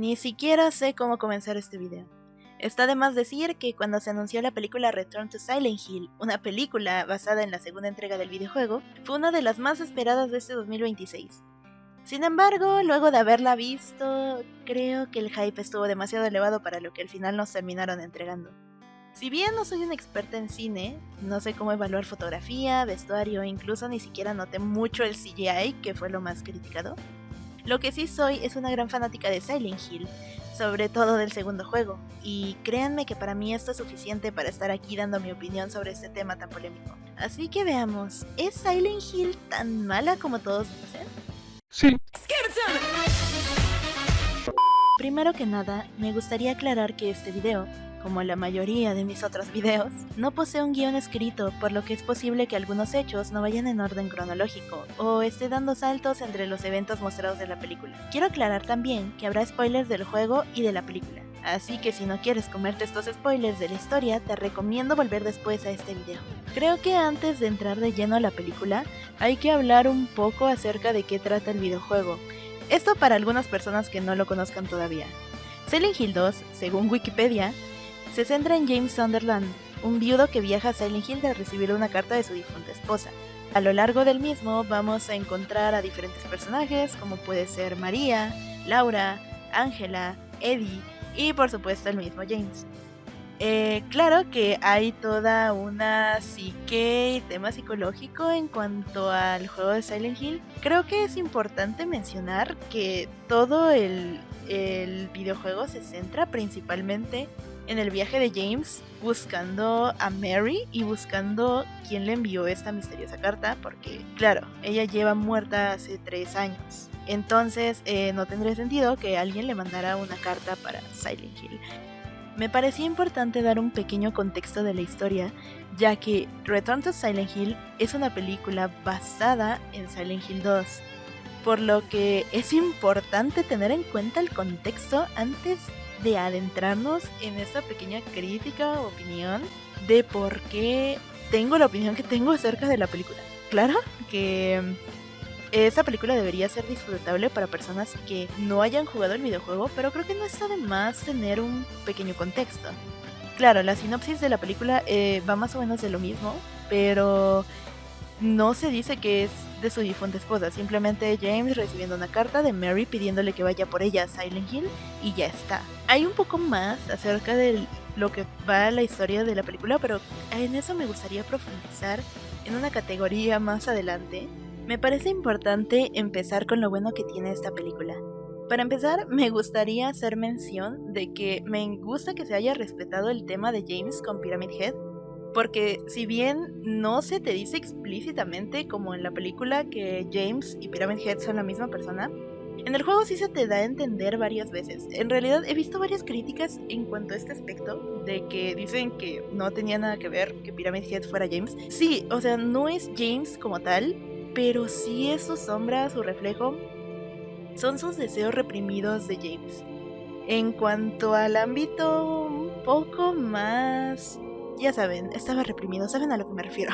ni siquiera sé cómo comenzar este video. Está de más decir que cuando se anunció la película Return to Silent Hill, una película basada en la segunda entrega del videojuego, fue una de las más esperadas de este 2026. Sin embargo, luego de haberla visto, creo que el hype estuvo demasiado elevado para lo que al final nos terminaron entregando. Si bien no soy una experta en cine, no sé cómo evaluar fotografía, vestuario e incluso ni siquiera noté mucho el CGI, que fue lo más criticado. Lo que sí soy es una gran fanática de Silent Hill, sobre todo del segundo juego, y créanme que para mí esto es suficiente para estar aquí dando mi opinión sobre este tema tan polémico. Así que veamos, ¿es Silent Hill tan mala como todos dicen? Sí. Primero que nada, me gustaría aclarar que este video, como la mayoría de mis otros videos, no posee un guión escrito, por lo que es posible que algunos hechos no vayan en orden cronológico, o esté dando saltos entre los eventos mostrados de la película. Quiero aclarar también que habrá spoilers del juego y de la película, así que si no quieres comerte estos spoilers de la historia, te recomiendo volver después a este video. Creo que antes de entrar de lleno a la película, hay que hablar un poco acerca de qué trata el videojuego. Esto para algunas personas que no lo conozcan todavía. Silent Hill 2, según Wikipedia, se centra en James Sunderland, un viudo que viaja a Silent Hill de recibir una carta de su difunta esposa. A lo largo del mismo vamos a encontrar a diferentes personajes como puede ser María, Laura, Angela, Eddie y por supuesto el mismo James. Claro que hay toda una psique y tema psicológico en cuanto al juego de Silent Hill. Creo que es importante mencionar que todo el videojuego se centra principalmente en el viaje de James buscando a Mary y buscando quién le envió esta misteriosa carta, porque claro, ella lleva muerta hace 3 años. Entonces no tendría sentido que alguien le mandara una carta para Silent Hill. Me parecía importante dar un pequeño contexto de la historia, ya que Return to Silent Hill es una película basada en Silent Hill 2, por lo que es importante tener en cuenta el contexto antes de adentrarnos en esta pequeña crítica o opinión de por qué tengo la opinión que tengo acerca de la película. Claro que esta película debería ser disfrutable para personas que no hayan jugado el videojuego, pero creo que no está de más tener un pequeño contexto. Claro, la sinopsis de la película va más o menos de lo mismo, pero no se dice que es de su difunta esposa, simplemente James recibiendo una carta de Mary pidiéndole que vaya por ella a Silent Hill y ya está. Hay un poco más acerca de lo que va la historia de la película, pero en eso me gustaría profundizar en una categoría más adelante. Me parece importante empezar con lo bueno que tiene esta película. Para empezar, me gustaría hacer mención de que me gusta que se haya respetado el tema de James con Pyramid Head, porque si bien no se te dice explícitamente como en la película que James y Pyramid Head son la misma persona, en el juego sí se te da a entender varias veces. En realidad he visto varias críticas en cuanto a este aspecto, de que dicen que no tenía nada que ver que Pyramid Head fuera James. Sí, o sea, no es James como tal, pero sí es su sombra, su reflejo, son sus deseos reprimidos de James. En cuanto al ámbito un poco más... ya saben, estaba reprimido, saben a lo que me refiero.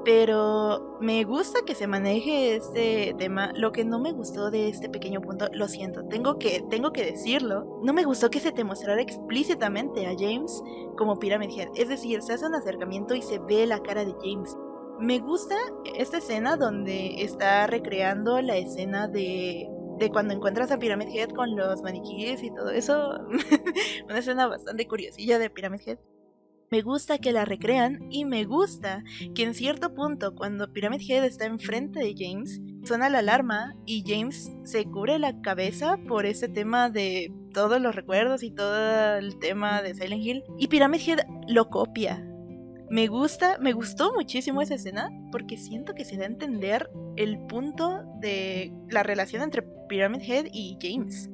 Pero me gusta que se maneje este tema. Lo que no me gustó de este pequeño punto, lo siento, tengo que decirlo, no me gustó que se te mostrara explícitamente a James como Pyramid Head. Es decir, se hace un acercamiento y se ve la cara de James. Me gusta esta escena donde está recreando la escena de cuando encuentras a Pyramid Head con los maniquíes y todo eso. Una escena bastante curiosilla de Pyramid Head. Me gusta que la recrean y me gusta que en cierto punto cuando Pyramid Head está enfrente de James, suena la alarma y James se cubre la cabeza por ese tema de todos los recuerdos y todo el tema de Silent Hill y Pyramid Head lo copia. Me gustó muchísimo esa escena porque siento que se da a entender el punto de la relación entre Pyramid Head y James.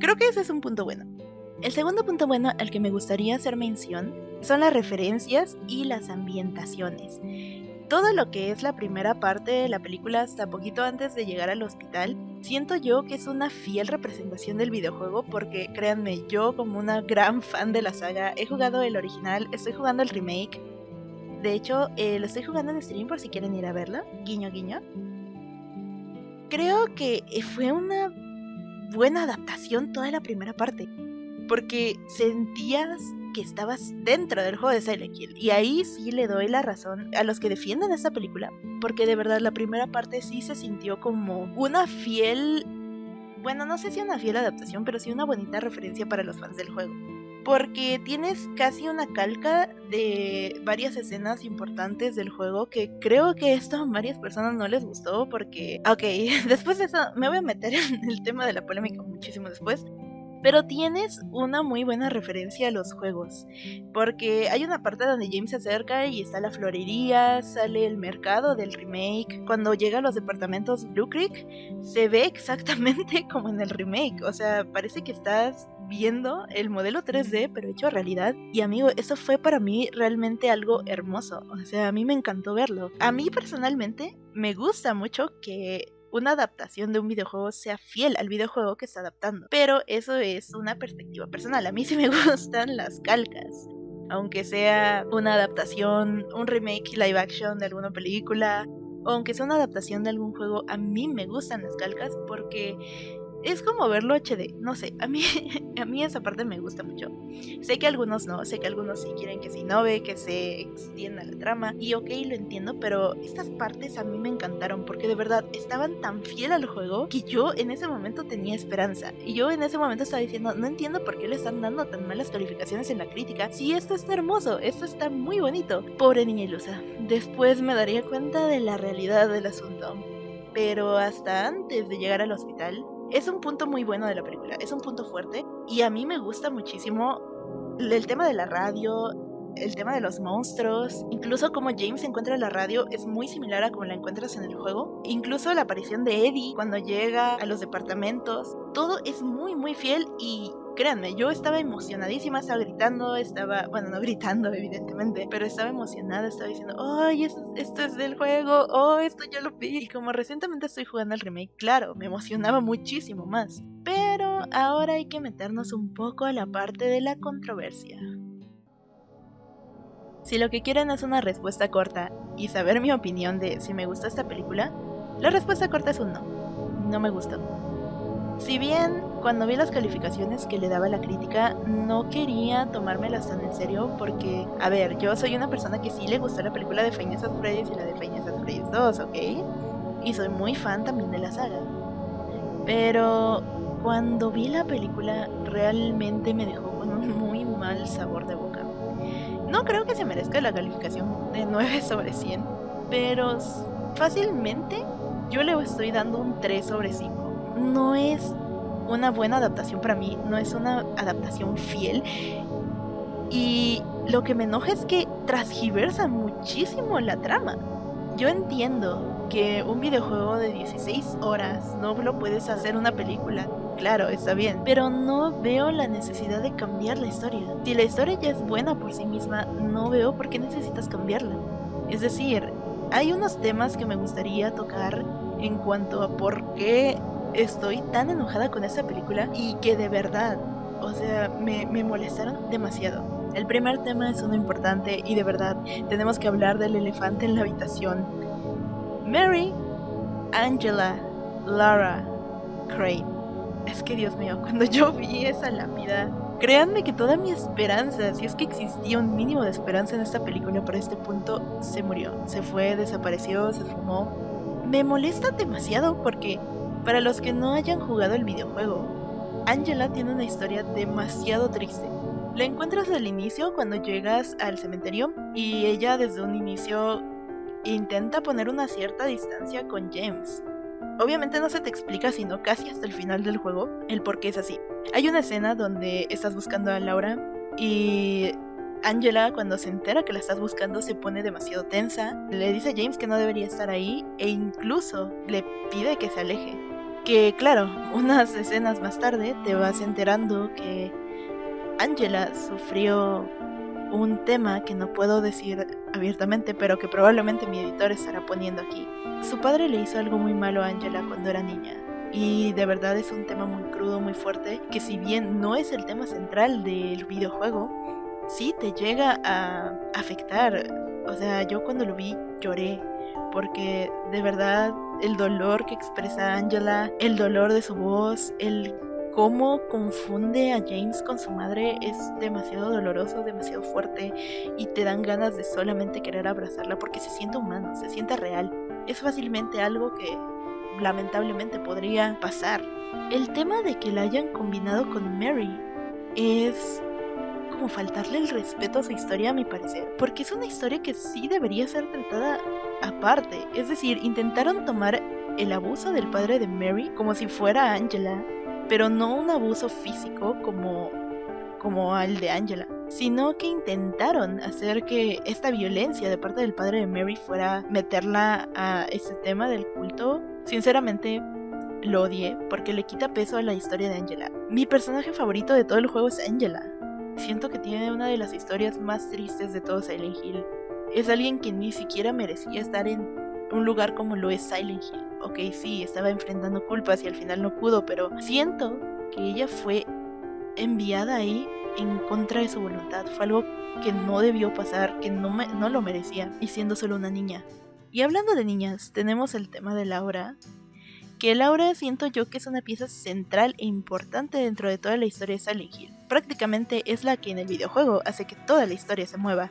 Creo que ese es un punto bueno. El segundo punto bueno al que me gustaría hacer mención son las referencias y las ambientaciones. Todo lo que es la primera parte de la película hasta poquito antes de llegar al hospital, siento yo que es una fiel representación del videojuego porque créanme, yo como una gran fan de la saga, he jugado el original, estoy jugando el remake. De hecho, lo estoy jugando en stream por si quieren ir a verlo. Guiño, guiño. Creo que fue una buena adaptación toda la primera parte, porque sentías que estabas dentro del juego de Silent Hill. Y ahí sí le doy la razón a los que defienden esta película, porque de verdad la primera parte sí se sintió como una fiel, bueno, no sé si una fiel adaptación, pero sí una bonita referencia para los fans del juego. Porque tienes casi una calca de varias escenas importantes del juego, que creo que esto a varias personas no les gustó porque... Ok, después de eso me voy a meter en el tema de la polémica muchísimo después. Pero tienes una muy buena referencia a los juegos, porque hay una parte donde James se acerca y está la florería, sale el mercado del remake. Cuando llega a los departamentos Blue Creek, se ve exactamente como en el remake. O sea, parece que estás viendo el modelo 3D pero hecho realidad. Y amigo, eso fue para mí realmente algo hermoso. O sea, a mí me encantó verlo. A mí personalmente me gusta mucho que una adaptación de un videojuego sea fiel al videojuego que está adaptando, pero eso es una perspectiva personal. A mí sí me gustan las calcas, aunque sea una adaptación, un remake live action de alguna película, o aunque sea una adaptación de algún juego. A mí me gustan las calcas porque es como verlo HD, no sé, a mí esa parte me gusta mucho. Sé que algunos no, sé que algunos sí quieren que se innove, que se extienda la trama, y ok, lo entiendo, pero estas partes a mí me encantaron porque de verdad estaban tan fiel al juego que yo en ese momento tenía esperanza. Y yo en ese momento estaba diciendo, no entiendo por qué le están dando tan malas calificaciones en la crítica, si esto está hermoso, esto está muy bonito. Pobre niña ilusa. Después me daría cuenta de la realidad del asunto, pero hasta antes de llegar al hospital, es un punto muy bueno de la película, es un punto fuerte, y a mí me gusta muchísimo el tema de la radio, el tema de los monstruos, incluso como James encuentra la radio es muy similar a como la encuentras en el juego, incluso la aparición de Eddie cuando llega a los departamentos, todo es muy muy fiel. Y créanme, yo estaba emocionadísima, estaba gritando, bueno, no gritando evidentemente, pero estaba emocionada, estaba diciendo, ¡ay, esto es del juego! ¡Oh, esto yo lo vi! Y como recientemente estoy jugando al remake, claro, me emocionaba muchísimo más. Pero ahora hay que meternos un poco a la parte de la controversia. Si lo que quieren es una respuesta corta y saber mi opinión de si me gusta esta película, la respuesta corta es un no. No me gustó. Si bien cuando vi las calificaciones que le daba la crítica, no quería tomármelas tan en serio porque, a ver, yo soy una persona que sí le gustó la película de Five Nights at Freddy's y la de Five Nights at Freddy's 2, ¿ok? Y soy muy fan también de la saga. Pero cuando vi la película realmente me dejó con un muy mal sabor de boca. No creo que se merezca la calificación de 9 sobre 100, pero fácilmente yo le estoy dando un 3 sobre 5. No es una buena adaptación para mí, no es una adaptación fiel. Y lo que me enoja es que transgiversa muchísimo la trama. Yo entiendo que un videojuego de 16 horas no lo puedes hacer una película. Claro, está bien, pero no veo la necesidad de cambiar la historia. Si la historia ya es buena por sí misma, no veo por qué necesitas cambiarla. Es decir, hay unos temas que me gustaría tocar en cuanto a por qué estoy tan enojada con esta película y que de verdad, o sea, me molestaron demasiado. El primer tema es uno importante y de verdad tenemos que hablar del elefante en la habitación. Mary, Angela, Lara, Crane. Es que Dios mío, cuando yo vi esa lápida, créanme que toda mi esperanza, si es que existía un mínimo de esperanza en esta película para este punto, se murió, se fue, desapareció, se fumó. Me molesta demasiado porque, para los que no hayan jugado el videojuego, Angela tiene una historia demasiado triste. La encuentras al inicio cuando llegas al cementerio y ella desde un inicio intenta poner una cierta distancia con James. Obviamente no se te explica sino casi hasta el final del juego el por qué es así. Hay una escena donde estás buscando a Laura y Angela, cuando se entera que la estás buscando, se pone demasiado tensa, le dice a James que no debería estar ahí e incluso le pide que se aleje. Que claro, unas escenas más tarde te vas enterando que Angela sufrió un tema que no puedo decir abiertamente, pero que probablemente mi editor estará poniendo aquí. Su padre le hizo algo muy malo a Angela cuando era niña, y de verdad es un tema muy crudo, muy fuerte, que si bien no es el tema central del videojuego, sí te llega a afectar. O sea, yo cuando lo vi lloré, porque de verdad el dolor que expresa Angela, el dolor de su voz, el cómo confunde a James con su madre es demasiado doloroso, demasiado fuerte y te dan ganas de solamente querer abrazarla porque se siente humano, se siente real. Es fácilmente algo que lamentablemente podría pasar. El tema de que la hayan combinado con Mary es como faltarle el respeto a su historia, a mi parecer, porque es una historia que sí debería ser tratada aparte. Es decir, intentaron tomar el abuso del padre de Mary como si fuera Angela, pero no un abuso físico como al de Angela, sino que intentaron hacer que esta violencia de parte del padre de Mary fuera meterla a ese tema del culto. Sinceramente, lo odié porque le quita peso a la historia de Angela. Mi personaje favorito de todo el juego es Angela. Siento que tiene una de las historias más tristes de todo Silent Hill. Es alguien que ni siquiera merecía estar en un lugar como lo es Silent Hill. Ok, sí, estaba enfrentando culpas y al final no pudo, pero siento que ella fue enviada ahí en contra de su voluntad. Fue algo que no debió pasar, que no lo merecía, y siendo solo una niña. Y hablando de niñas, tenemos el tema de Laura, que Laura siento yo que es una pieza central e importante dentro de toda la historia de Silent Hill. Prácticamente es la que en el videojuego hace que toda la historia se mueva,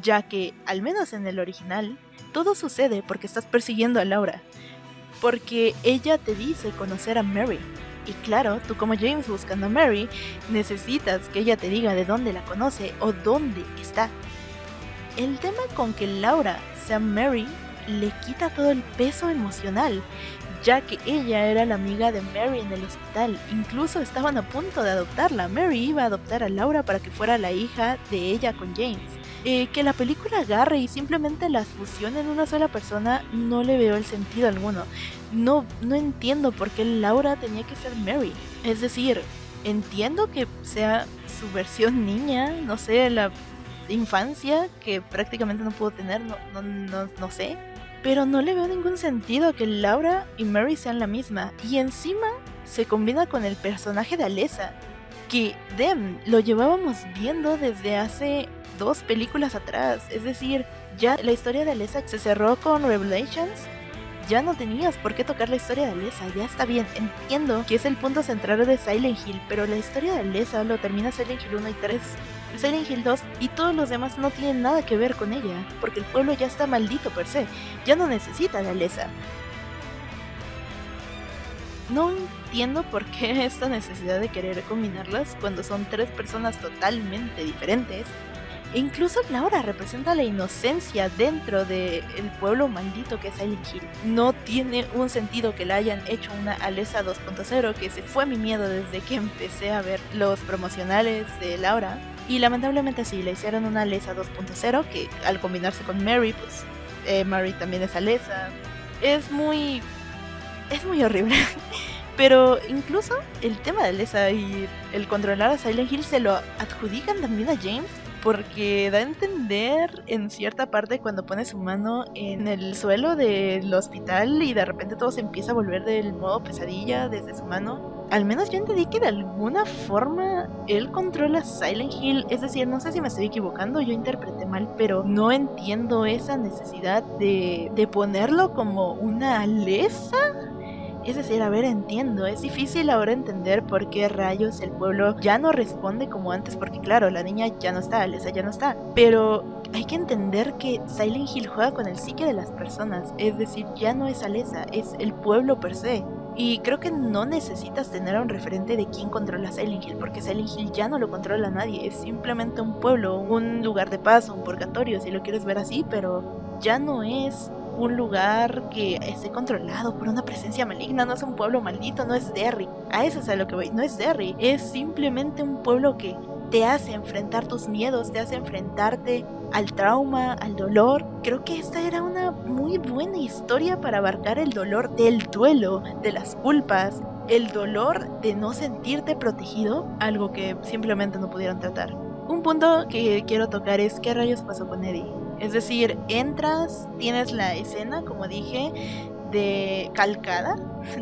ya que, al menos en el original, todo sucede porque estás persiguiendo a Laura, porque ella te dice conocer a Mary. Y claro, tú como James buscando a Mary, necesitas que ella te diga de dónde la conoce o dónde está. El tema con que Laura sea Mary le quita todo el peso emocional, ya que ella era la amiga de Mary en el hospital. Incluso estaban a punto de adoptarla. Mary iba a adoptar a Laura para que fuera la hija de ella con James. Que la película agarre y simplemente las fusione en una sola persona, no le veo el sentido alguno. No entiendo por qué Laura tenía que ser Mary. Es decir, entiendo que sea su versión niña, no sé, la infancia que prácticamente no pudo tener, no sé. Pero no le veo ningún sentido a que Laura y Mary sean la misma. Y encima se combina con el personaje de Alessa, que lo llevábamos viendo desde hace 2 películas atrás. Es decir, ya la historia de Alessa se cerró con Revelations. Ya no tenías por qué tocar la historia de Alessa. Ya está bien, entiendo que es el punto central de Silent Hill, pero la historia de Alessa lo termina Silent Hill 1 y 3, Silent Hill 2, y todos los demás no tienen nada que ver con ella, porque el pueblo ya está maldito per se. Ya no necesita de Alessa. No entiendo por qué esta necesidad de querer combinarlas cuando son 3 personas totalmente diferentes. E incluso Laura representa la inocencia dentro del pueblo maldito que es Silent Hill. No tiene un sentido que la hayan hecho una Alessa 2.0, que ese fue mi miedo desde que empecé a ver los promocionales de Laura. Y lamentablemente sí, le hicieron una Alessa 2.0, que al combinarse con Mary, pues Mary también es Alessa. Es muy horrible. Pero incluso el tema de Alessa y el controlar a Silent Hill se lo adjudican también a James, porque da a entender en cierta parte cuando pone su mano en el suelo del hospital y de repente todo se empieza a volver del modo pesadilla desde su mano. Al menos yo entendí que de alguna forma él controla Silent Hill. Es decir, no sé si me estoy equivocando, yo interpreté mal, pero no entiendo esa necesidad de ponerlo como una Alessa. Es decir, a ver, entiendo, es difícil ahora entender por qué rayos el pueblo ya no responde como antes, porque claro, la niña ya no está, Alessa ya no está, pero hay que entender que Silent Hill juega con el psique de las personas, es decir, ya no es Alessa, es el pueblo per se. Y creo que no necesitas tener a un referente de quién controla Silent Hill, porque Silent Hill ya no lo controla nadie, es simplemente un pueblo, un lugar de paz, un purgatorio, si lo quieres ver así, pero ya no es un lugar que esté controlado por una presencia maligna, no es un pueblo maldito, no es Derry. A eso es a lo que voy, no es Derry, es simplemente un pueblo que te hace enfrentar tus miedos, te hace enfrentarte al trauma, al dolor. Creo que esta era una muy buena historia para abarcar el dolor del duelo, de las culpas, el dolor de no sentirte protegido, algo que simplemente no pudieron tratar. Un punto que quiero tocar es qué rayos pasó con Eddie. Es decir, entras, tienes la escena, como dije, de calcada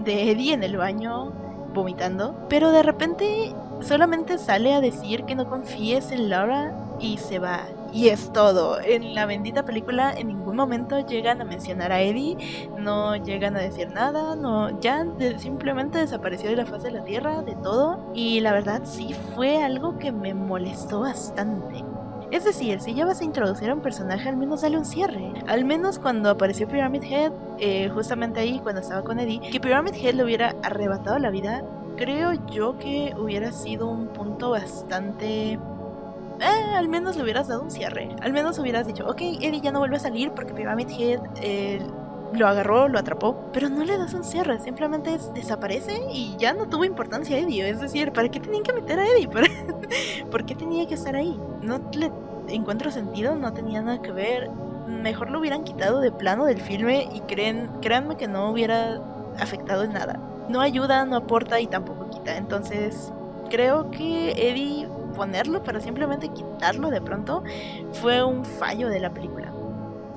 de Eddie en el baño vomitando, pero de repente solamente sale a decir que no confíes en Laura y se va. Y es todo. En la bendita película en ningún momento llegan a mencionar a Eddie, no llegan a decir nada, no, ya simplemente desapareció de la faz de la tierra, de todo. Y la verdad sí fue algo que me molestó bastante. Es decir, si ya vas a introducir a un personaje, al menos dale un cierre. Al menos cuando apareció Pyramid Head, justamente ahí, cuando estaba con Eddie, que Pyramid Head le hubiera arrebatado la vida, creo yo que hubiera sido un punto bastante... al menos le hubieras dado un cierre. Al menos hubieras dicho, ok, Eddie ya no vuelve a salir porque Pyramid Head lo agarró, lo atrapó. Pero no le das un cierre, simplemente desaparece y ya no tuvo importancia Eddie. Es decir, ¿para qué tenían que meter a Eddie? ¿Por qué tenía que estar ahí? No le encuentro sentido, no tenía nada que ver. Mejor lo hubieran quitado de plano del filme y créanme que no hubiera afectado en nada. No ayuda, no aporta y tampoco quita. Entonces, creo que Eddie ponerlo para simplemente quitarlo de pronto fue un fallo de la película.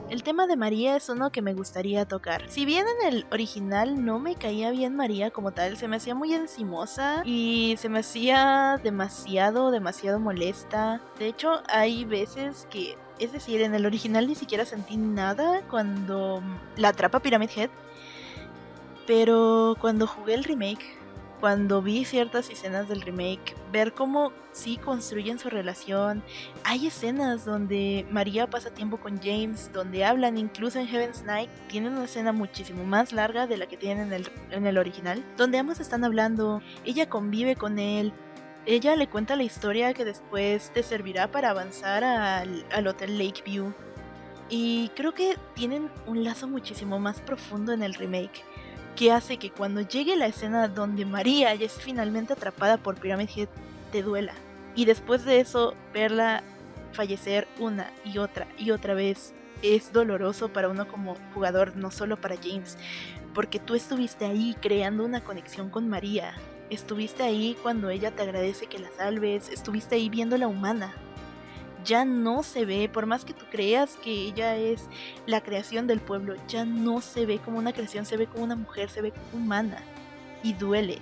El tema de María es uno que me gustaría tocar. Si bien en el original no me caía bien María como tal, se me hacía muy encimosa y se me hacía demasiado molesta. De hecho, hay veces que, es decir, en el original ni siquiera sentí nada cuando la atrapa Pyramid Head, pero cuando jugué el remake, cuando vi ciertas escenas del remake, ver cómo sí construyen su relación. Hay escenas donde María pasa tiempo con James, donde hablan, incluso en Heaven's Night tienen una escena muchísimo más larga de la que tienen en el original, donde ambos están hablando, ella convive con él, ella le cuenta la historia que después te servirá para avanzar al Hotel Lakeview. Y creo que tienen un lazo muchísimo más profundo en el remake, que hace que cuando llegue la escena donde María ya es finalmente atrapada por Pyramid Head, te duela. Y después de eso, verla fallecer una y otra vez es doloroso para uno como jugador, no solo para James, porque tú estuviste ahí creando una conexión con María, estuviste ahí cuando ella te agradece que la salves, estuviste ahí viéndola humana. Ya no se ve, por más que tú creas que ella es la creación del pueblo, ya no se ve como una creación, se ve como una mujer, se ve humana. Y duele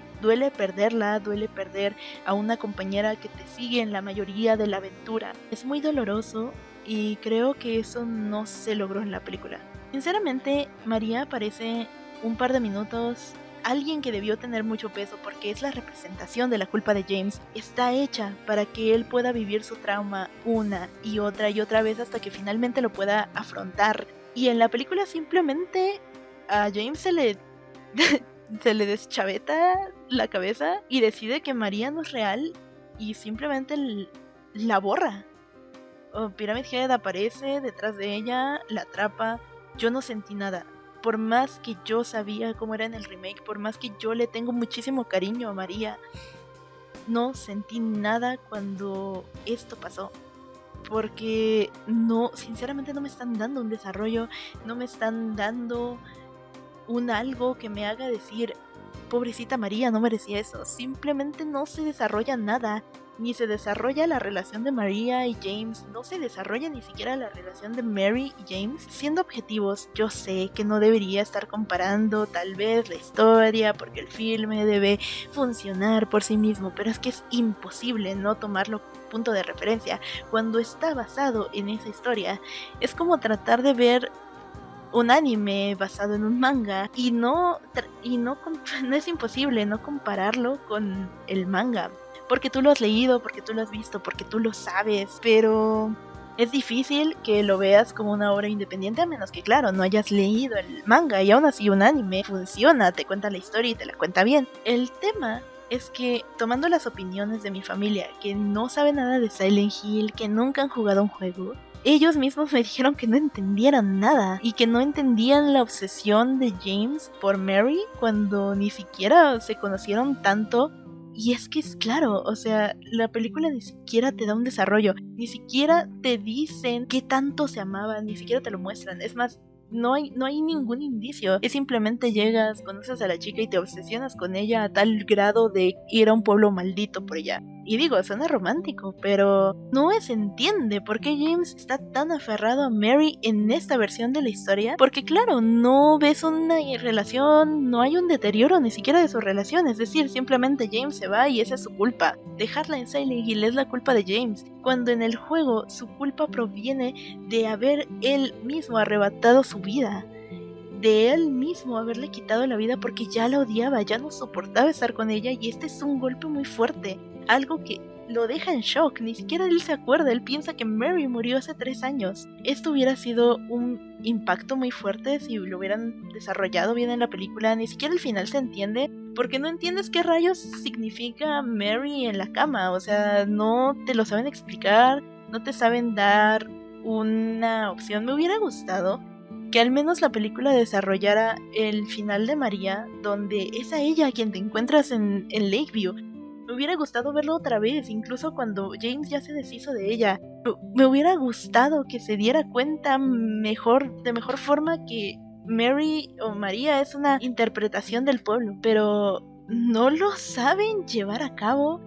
perderla, duele perder a una compañera que te sigue en la mayoría de la aventura. Es muy doloroso y creo que eso no se logró en la película. Sinceramente, María aparece un par de minutos. Alguien que debió tener mucho peso porque es la representación de la culpa de James, está hecha para que él pueda vivir su trauma una y otra vez hasta que finalmente lo pueda afrontar. Y en la película simplemente a James se le deschaveta la cabeza y decide que María no es real y simplemente la borra. Pyramid Head aparece detrás de ella, la atrapa. Yo no sentí nada. Por más que yo sabía cómo era en el remake, por más que yo le tengo muchísimo cariño a María, no sentí nada cuando esto pasó. Porque no, sinceramente no me están dando un desarrollo, no me están dando un algo que me haga decir, pobrecita María, no merecía eso. Simplemente no se desarrolla nada. Ni se desarrolla la relación de María y James, no se desarrolla ni siquiera la relación de Mary y James. Siendo objetivos, yo sé que no debería estar comparando tal vez la historia, porque el filme debe funcionar por sí mismo, pero es que es imposible no tomarlo como punto de referencia cuando está basado en esa historia. Es como tratar de ver un anime basado en un manga y no es imposible no compararlo con el manga. Porque tú lo has leído, porque tú lo has visto, porque tú lo sabes, pero es difícil que lo veas como una obra independiente a menos que, claro, no hayas leído el manga y aún así un anime funciona, te cuenta la historia y te la cuenta bien. El tema es que, tomando las opiniones de mi familia, que no sabe nada de Silent Hill, que nunca han jugado un juego, ellos mismos me dijeron que no entendieran nada y que no entendían la obsesión de James por Mary cuando ni siquiera se conocieron tanto. Y es que es claro, o sea, la película ni siquiera te da un desarrollo, ni siquiera te dicen qué tanto se amaban, ni siquiera te lo muestran. Es más, no hay ningún indicio. Es simplemente llegas, conoces a la chica y te obsesionas con ella a tal grado de ir a un pueblo maldito por ella. Y digo, suena romántico, pero no se entiende por qué James está tan aferrado a Mary en esta versión de la historia. Porque claro, no ves una relación, no hay un deterioro ni siquiera de su relación. Es decir, simplemente James se va y esa es su culpa. Dejarla en Silent Hill es la culpa de James, cuando en el juego su culpa proviene de haber él mismo arrebatado su vida, de él mismo haberle quitado la vida porque ya la odiaba, ya no soportaba estar con ella, y este es un golpe muy fuerte, algo que lo deja en shock. Ni siquiera él se acuerda, él piensa que Mary murió hace 3 años. Esto hubiera sido un impacto muy fuerte si lo hubieran desarrollado bien en la película. Ni siquiera el final se entiende, porque no entiendes qué rayos significa Mary en la cama. O sea, no te lo saben explicar, no te saben dar una opción. Me hubiera gustado que al menos la película desarrollara el final de María, donde es a ella a quien te encuentras en Lakeview. Me hubiera gustado verlo otra vez, incluso cuando James ya se deshizo de ella. Me hubiera gustado que se diera cuenta de mejor forma que Mary o María es una interpretación del pueblo, pero no lo saben llevar a cabo.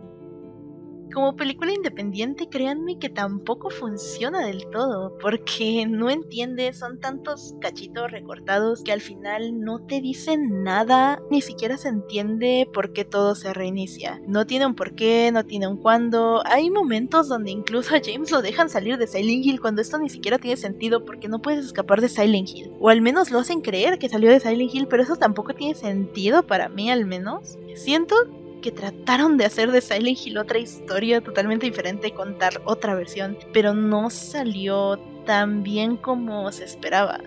Como película independiente, créanme que tampoco funciona del todo, porque no entiendes, son tantos cachitos recortados que al final no te dicen nada, ni siquiera se entiende por qué todo se reinicia. No tiene un porqué, no tiene un cuándo. Hay momentos donde incluso a James lo dejan salir de Silent Hill cuando esto ni siquiera tiene sentido, porque no puedes escapar de Silent Hill. O al menos lo hacen creer que salió de Silent Hill, pero eso tampoco tiene sentido para mí, al menos. Siento que trataron de hacer de Silent Hill otra historia totalmente diferente, contar otra versión, pero no salió tan bien como se esperaba.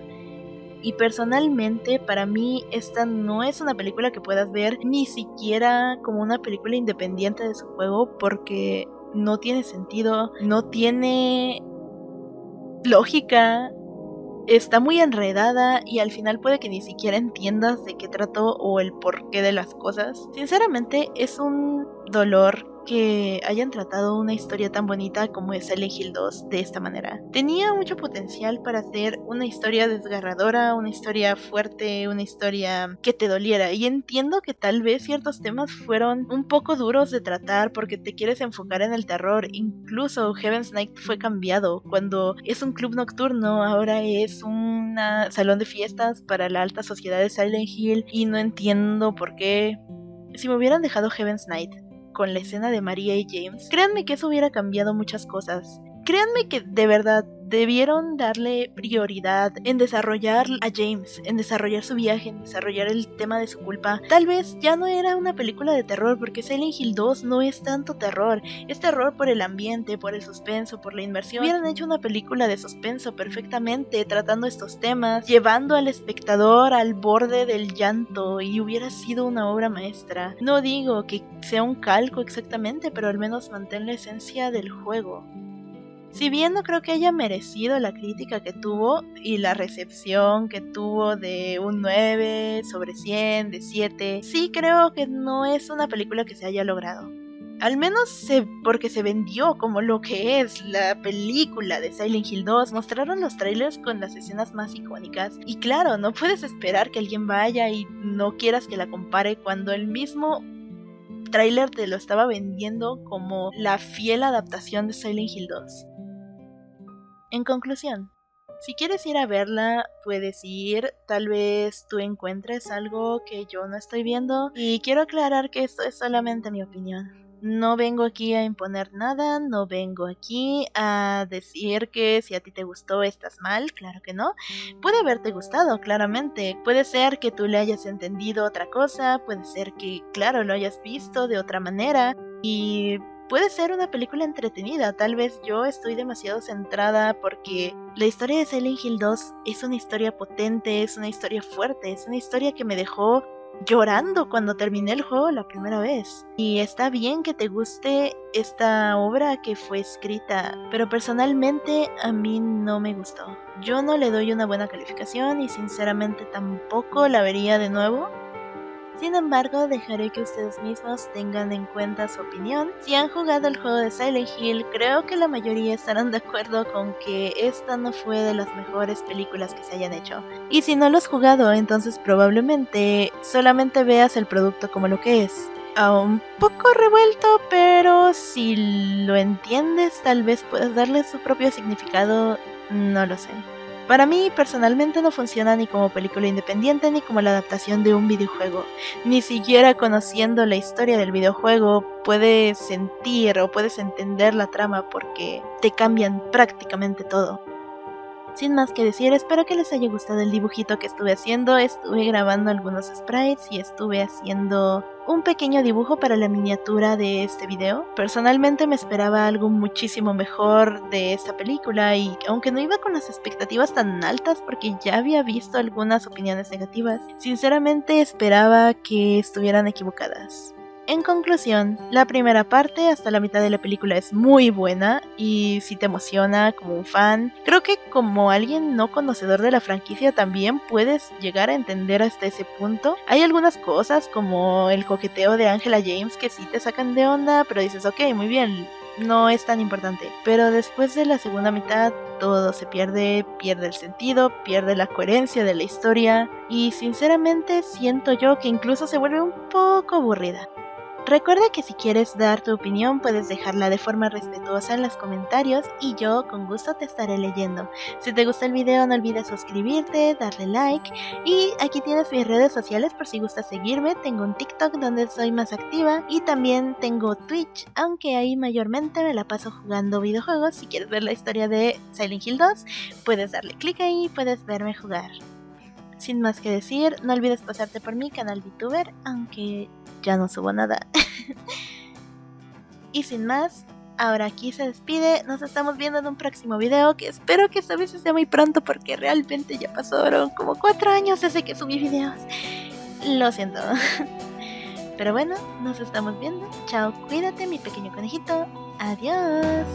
Y personalmente, para mí, esta no es una película que puedas ver ni siquiera como una película independiente de su juego, porque no tiene sentido, no tiene lógica. Está muy enredada y al final puede que ni siquiera entiendas de qué trató o el porqué de las cosas. Sinceramente, es un dolor que hayan tratado una historia tan bonita como es Silent Hill 2 de esta manera. Tenía mucho potencial para hacer una historia desgarradora, una historia fuerte, una historia que te doliera. Y entiendo que tal vez ciertos temas fueron un poco duros de tratar porque te quieres enfocar en el terror. Incluso Heaven's Night fue cambiado. Cuando es un club nocturno, ahora es un salón de fiestas para la alta sociedad de Silent Hill, y no entiendo por qué. Si me hubieran dejado Heaven's Night con la escena de María y James, créanme que eso hubiera cambiado muchas cosas. Créanme que de verdad debieron darle prioridad en desarrollar a James, en desarrollar su viaje, en desarrollar el tema de su culpa. Tal vez ya no era una película de terror, porque Silent Hill 2 no es tanto terror, es terror por el ambiente, por el suspenso, por la inmersión. Hubieran hecho una película de suspenso perfectamente, tratando estos temas, llevando al espectador al borde del llanto, y hubiera sido una obra maestra. No digo que sea un calco exactamente, pero al menos mantén la esencia del juego. Si bien no creo que haya merecido la crítica que tuvo y la recepción que tuvo de un 9 sobre 100, de 7, sí creo que no es una película que se haya logrado. Al menos porque se vendió como lo que es la película de Silent Hill 2. Mostraron los trailers con las escenas más icónicas. Y claro, no puedes esperar que alguien vaya y no quieras que la compare cuando el mismo trailer te lo estaba vendiendo como la fiel adaptación de Silent Hill 2. En conclusión, si quieres ir a verla, puedes ir, tal vez tú encuentres algo que yo no estoy viendo, y quiero aclarar que esto es solamente mi opinión. No vengo aquí a imponer nada, no vengo aquí a decir que si a ti te gustó estás mal, claro que no. Puede haberte gustado, claramente, puede ser que tú le hayas entendido otra cosa, puede ser que, claro, lo hayas visto de otra manera, y puede ser una película entretenida. Tal vez yo estoy demasiado centrada porque la historia de Silent Hill 2 es una historia potente, es una historia fuerte, es una historia que me dejó llorando cuando terminé el juego la primera vez. Y está bien que te guste esta obra que fue escrita, pero personalmente a mí no me gustó. Yo no le doy una buena calificación y sinceramente tampoco la vería de nuevo. Sin embargo, dejaré que ustedes mismos tengan en cuenta su opinión. Si han jugado el juego de Silent Hill, creo que la mayoría estarán de acuerdo con que esta no fue de las mejores películas que se hayan hecho. Y si no lo has jugado, entonces probablemente solamente veas el producto como lo que es. Un poco revuelto, pero si lo entiendes, tal vez puedas darle su propio significado, no lo sé. Para mí, personalmente, no funciona ni como película independiente ni como la adaptación de un videojuego. Ni siquiera conociendo la historia del videojuego puedes sentir o puedes entender la trama porque te cambian prácticamente todo. Sin más que decir, espero que les haya gustado el dibujito que estuve haciendo. Estuve grabando algunos sprites y estuve haciendo un pequeño dibujo para la miniatura de este video. Personalmente me esperaba algo muchísimo mejor de esta película y aunque no iba con las expectativas tan altas porque ya había visto algunas opiniones negativas, sinceramente esperaba que estuvieran equivocadas. En conclusión, la primera parte hasta la mitad de la película es muy buena y si te emociona como un fan, creo que como alguien no conocedor de la franquicia también puedes llegar a entender hasta ese punto. Hay algunas cosas como el coqueteo de Angela James que sí te sacan de onda, pero dices ok, muy bien, no es tan importante. Pero después de la segunda mitad todo se pierde el sentido, pierde la coherencia de la historia y sinceramente siento yo que incluso se vuelve un poco aburrida. Recuerda que si quieres dar tu opinión puedes dejarla de forma respetuosa en los comentarios y yo con gusto te estaré leyendo. Si te gustó el video no olvides suscribirte, darle like y aquí tienes mis redes sociales por si gustas seguirme. Tengo un TikTok donde soy más activa y también tengo Twitch, aunque ahí mayormente me la paso jugando videojuegos. Si quieres ver la historia de Silent Hill 2 puedes darle clic ahí y puedes verme jugar. Sin más que decir, no olvides pasarte por mi canal VTuber, aunque ya no subo nada. Y sin más, ahora aquí se despide. Nos estamos viendo en un próximo video que espero que esta vez sea muy pronto porque realmente ya pasaron como 4 años desde que subí videos. Lo siento. Pero bueno, nos estamos viendo. Chao, cuídate mi pequeño conejito. Adiós.